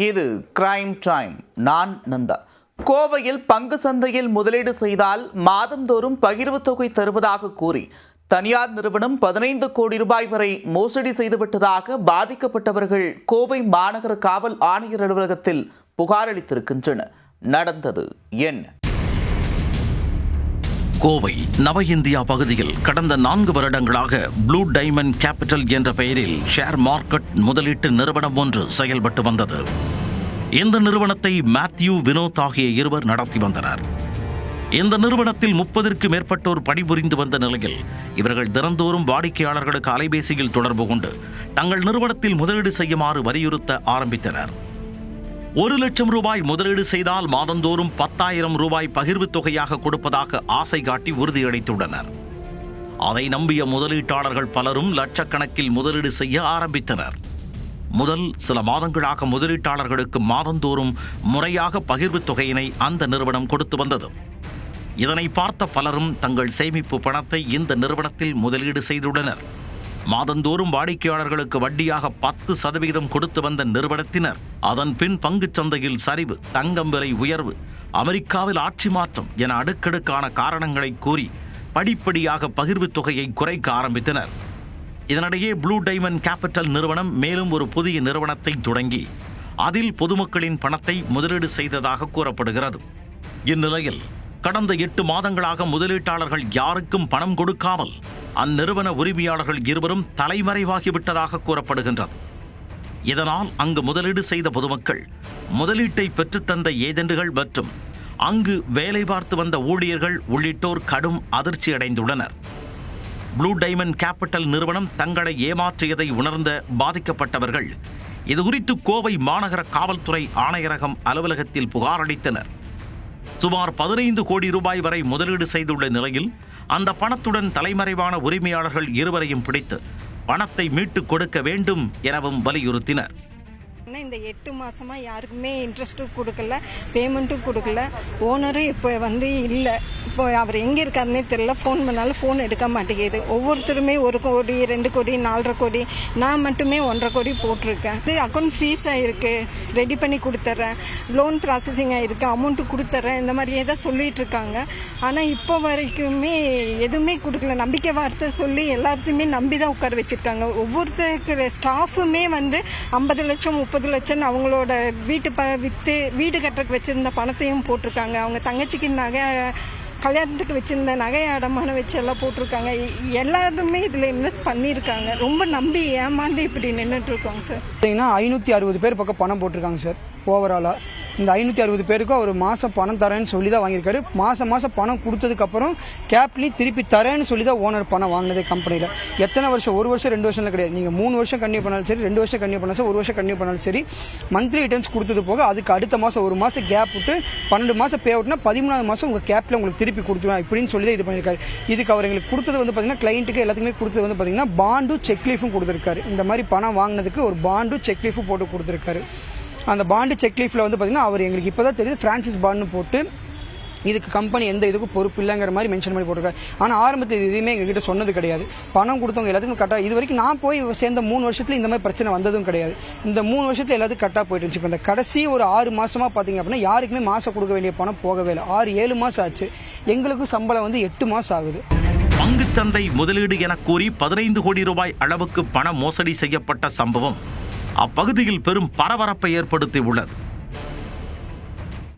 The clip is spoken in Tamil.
இது கிரைம் டைம். நான் நந்தா. கோவையில் பங்கு சந்தையில் முதலீடு செய்தால் மாதந்தோறும் பகிர்வு தொகை தருவதாக கூறி தனியார் நிறுவனம் 15 கோடி ரூபாய் வரை மோசடி செய்துவிட்டதாக பாதிக்கப்பட்டவர்கள் கோவை மாநகர காவல் ஆணையர் அலுவலகத்தில் புகார் அளித்திருக்கின்றனர். நடந்தது என்ன? கோவை நவ இந்தியா பகுதியில் கடந்த 4 வருடங்களாக ப்ளூ டைமண்ட் கேபிட்டல் என்ற பெயரில் ஷேர் மார்க்கெட் முதலீட்டு நிறுவனம் ஒன்று செயல்பட்டு வந்தது. இந்த நிறுவனத்தை மேத்யூ, வினோத் ஆகிய இருவர் நடத்தி வந்தனர். இந்த நிறுவனத்தில் 30க்கும் மேற்பட்டோர் பணிபுரிந்து வந்த நிலையில் இவர்கள் தினந்தோறும் வாடிக்கையாளர்களுக்கு அலைபேசியில் தொடர்பு கொண்டு தங்கள் நிறுவனத்தில் முதலீடு செய்யுமாறு வலியுறுத்த ஆரம்பித்தனர். 1 லட்சம் ரூபாய் முதலீடு செய்தால் மாதந்தோறும் 10,000 ரூபாய் பகிர்வு தொகையாக கொடுப்பதாக ஆசை காட்டி உறுதியளித்துள்ளனர். அதை நம்பிய முதலீட்டாளர்கள் பலரும் லட்சக்கணக்கில் முதலீடு செய்ய ஆரம்பித்தனர். முதல் சில மாதங்களாக முதலீட்டாளர்களுக்கு மாதந்தோறும் முறையாக பகிர்வு தொகையினை அந்த நிறுவனம் கொடுத்து வந்தது. இதனை பார்த்த பலரும் தங்கள் சேமிப்பு பணத்தை இந்த நிறுவனத்தில் முதலீடு செய்துள்ளனர். மாதந்தோறும் வாடிக்கையாளர்களுக்கு வட்டியாக 10% கொடுத்து வந்த நிறுவனத்தினர் அதன் பின் பங்குச் சந்தையில் சரிவு, தங்கம் விலை உயர்வு, அமெரிக்காவில் ஆட்சி மாற்றம் என அடுக்கடுக்கான காரணங்களை கூறி படிப்படியாக பகிர்வு தொகையை குறைக்க ஆரம்பித்தனர். இதனிடையே ப்ளூ டைமண்ட் கேபிட்டல் நிறுவனம் மேலும் ஒரு புதிய நிறுவனத்தை தொடங்கி அதில் பொதுமக்களின் பணத்தை முதலீடு செய்ததாக கூறப்படுகிறது. இந்நிலையில் கடந்த 8 மாதங்களாக முதலீட்டாளர்கள் யாருக்கும் பணம் கொடுக்காமல் அந்நிறுவன உரிமையாளர்கள் இருவரும் தலைமறைவாகிவிட்டதாக கூறப்படுகின்றது. இதனால் அங்கு முதலீடு செய்த பொதுமக்கள், முதலீட்டை பெற்றுத்தந்த ஏஜென்ட்டுகள் மற்றும் அங்கு வேலை பார்த்து வந்த ஊழியர்கள் உள்ளிட்டோர் கடும் அதிர்ச்சி அடைந்துள்ளனர். ப்ளூ டைமண்ட் கேபிட்டல் நிறுவனம் தங்களை ஏமாற்றியதை உணர்ந்த பாதிக்கப்பட்டவர்கள் இதுகுறித்து கோவை மாநகர காவல்துறை ஆணையரகம் அலுவலகத்தில் புகார் அளித்தனர். சுமார் 15 கோடி ரூபாய் வரை முதலீடு செய்துள்ள நிலையில் அந்த பணத்துடன் தலைமறைவான உரிமையாளர்கள் இருவரையும் பிடித்து பணத்தை மீட்டுக் கொடுக்க வேண்டும் எனவும் வலியுறுத்தினர். இந்த 8 மாசமா யாருக்குமே இன்ட்ரெஸ்ட்டும் கொடுக்கல, பேமெண்ட்டும் கொடுக்கல. ஓனரும் இப்போ இல்லை. இப்போ அவர் எங்கே இருக்காருன்னே தெரியல. ஃபோன் பண்ணாலும் ஃபோன் எடுக்க மாட்டேங்குது. ஒவ்வொருத்தருமே 1 கோடி, 2 கோடி, 4.5 கோடி, நான் மட்டுமே 1.5 கோடி போட்டிருக்கேன். இது அக்கௌண்ட் ஃப்ரீஸ் ஆகிருக்கு, ரெடி பண்ணி கொடுத்துட்றேன், லோன் ப்ராசஸிங் ஆகிருக்கு, அமௌண்ட்டு கொடுத்துட்றேன், இந்த மாதிரியே தான் சொல்லிட்டு இருக்காங்க. ஆனால் இப்போ வரைக்குமே எதுவுமே கொடுக்கல. நம்பிக்கை வார்த்தை சொல்லி எல்லாத்தையுமே நம்பி தான் உட்கார வச்சுருக்காங்க. ஒவ்வொருத்தருக்கு ஸ்டாஃபுமே 50 லட்சம் 30 லட்சம் அவங்களோட விற்று வீடு கட்டுறதுக்கு வச்சிருந்த பணத்தையும் போட்டிருக்காங்க. அவங்க தங்கச்சிக்கு நகை, கல்யாணத்துக்கு வச்சிருந்த நகை அடமானம் வச்சு எல்லாம் போட்டிருக்காங்க. எல்லாருமே இதில் இன்வெஸ்ட் பண்ணியிருக்காங்க. ரொம்ப நம்பி ஏமாந்து இப்படி நின்றுட்டு இருக்கோங்க சார். 560 பேர் பக்கம் பணம் போட்டிருக்காங்க சார். ஓவராலாக இந்த 560 பேருக்கும் அவர் மாதம் பணம் தரேன்னு சொல்லி தான் வாங்கியிருக்காரு. மாதம் பணம் கொடுத்ததுக்கப்புறம் கேப்லி திருப்பி தரேன்னு சொல்லி தான் ஓனர் பணம் வாங்கினது கம்பெனியில். எத்தனை வருஷம்? 1 வருஷம் 2 வருஷம்லாம் கிடையாது. நீங்கள் 3 வருஷம் கன்டினியூ பண்ணாலும் சரி, 2 வருஷம் கன்டினியூ பண்ணாலும் சரி, 1 வருஷம் கன்டினியூ பண்ணாலும் சரி, மந்த்லி ரிட்டர்ன்ஸ் கொடுத்தது போக அதுக்கு அடுத்த மாதம் 1 மாதம் கேப் விட்டு 12 மாதம் பே அவுட்னா 13வது மாதம் உங்கள் கேப்பில் உங்களுக்கு திருப்பி கொடுத்துருவேன் இப்படின்னு சொல்லி தான் இது பண்ணியிருக்காரு. இதுக்கு அவர் எங்களுக்கு கொடுத்தது பார்த்தீங்கன்னா, கிளைண்ட்டுக்கு எல்லாத்துக்குமே கொடுத்தது பார்த்தீங்கன்னா பாண்டும் செக்லீஃபும் கொடுத்துருக்காரு. இந்த மாதிரி பணம் வாங்கினதுக்கு ஒரு பாண்டும் செக்லீஃபும் போட்டு கொடுத்துருக்காரு. அந்த பாண்டு செக்லீஃபில் பார்த்தீங்கன்னா அவர் எங்களுக்கு இப்போ தான் தெரியுது ஃப்ரான்சிஸ் பாண்டுன்னு போட்டு இதுக்கு கம்பெனி எந்த இதுக்கும் பொறுப்பு இல்லைங்கிற மாதிரி மென்ஷன் பண்ணி போட்டிருக்காரு. ஆனால் ஆரம்பத்தில் எதுவுமே எங்ககிட்ட சொன்னது கிடையாது. பணம் கொடுத்தவங்க எல்லாத்துக்கும் கரெக்டாக, இது வரைக்கும் நான் போய் சேர்ந்த 3 வருஷத்தில் இந்த மாதிரி பிரச்சனை வந்ததும் கிடையாது. இந்த 3 வருஷத்தில் எல்லாத்துக்கும் கரெக்டாக போயிட்டு இருந்துச்சு. இப்போ இந்த கடைசி ஒரு 6 மாதமாக பார்த்தீங்க அப்படின்னா யாருக்குமே மாதம் கொடுக்க வேண்டிய பணம் போகவே இல்லை. 6-7 மாதம் ஆச்சு. எங்களுக்கும் சம்பளம் 8 மாதம் ஆகுது. பங்குச்சந்தை முதலீடு என கூறி 15 கோடி ரூபாய் அளவுக்கு பண மோசடி செய்யப்பட்ட சம்பவம் அப்பகுதியில் பெரும் பரபரப்பை ஏற்படுத்தி உள்ளது.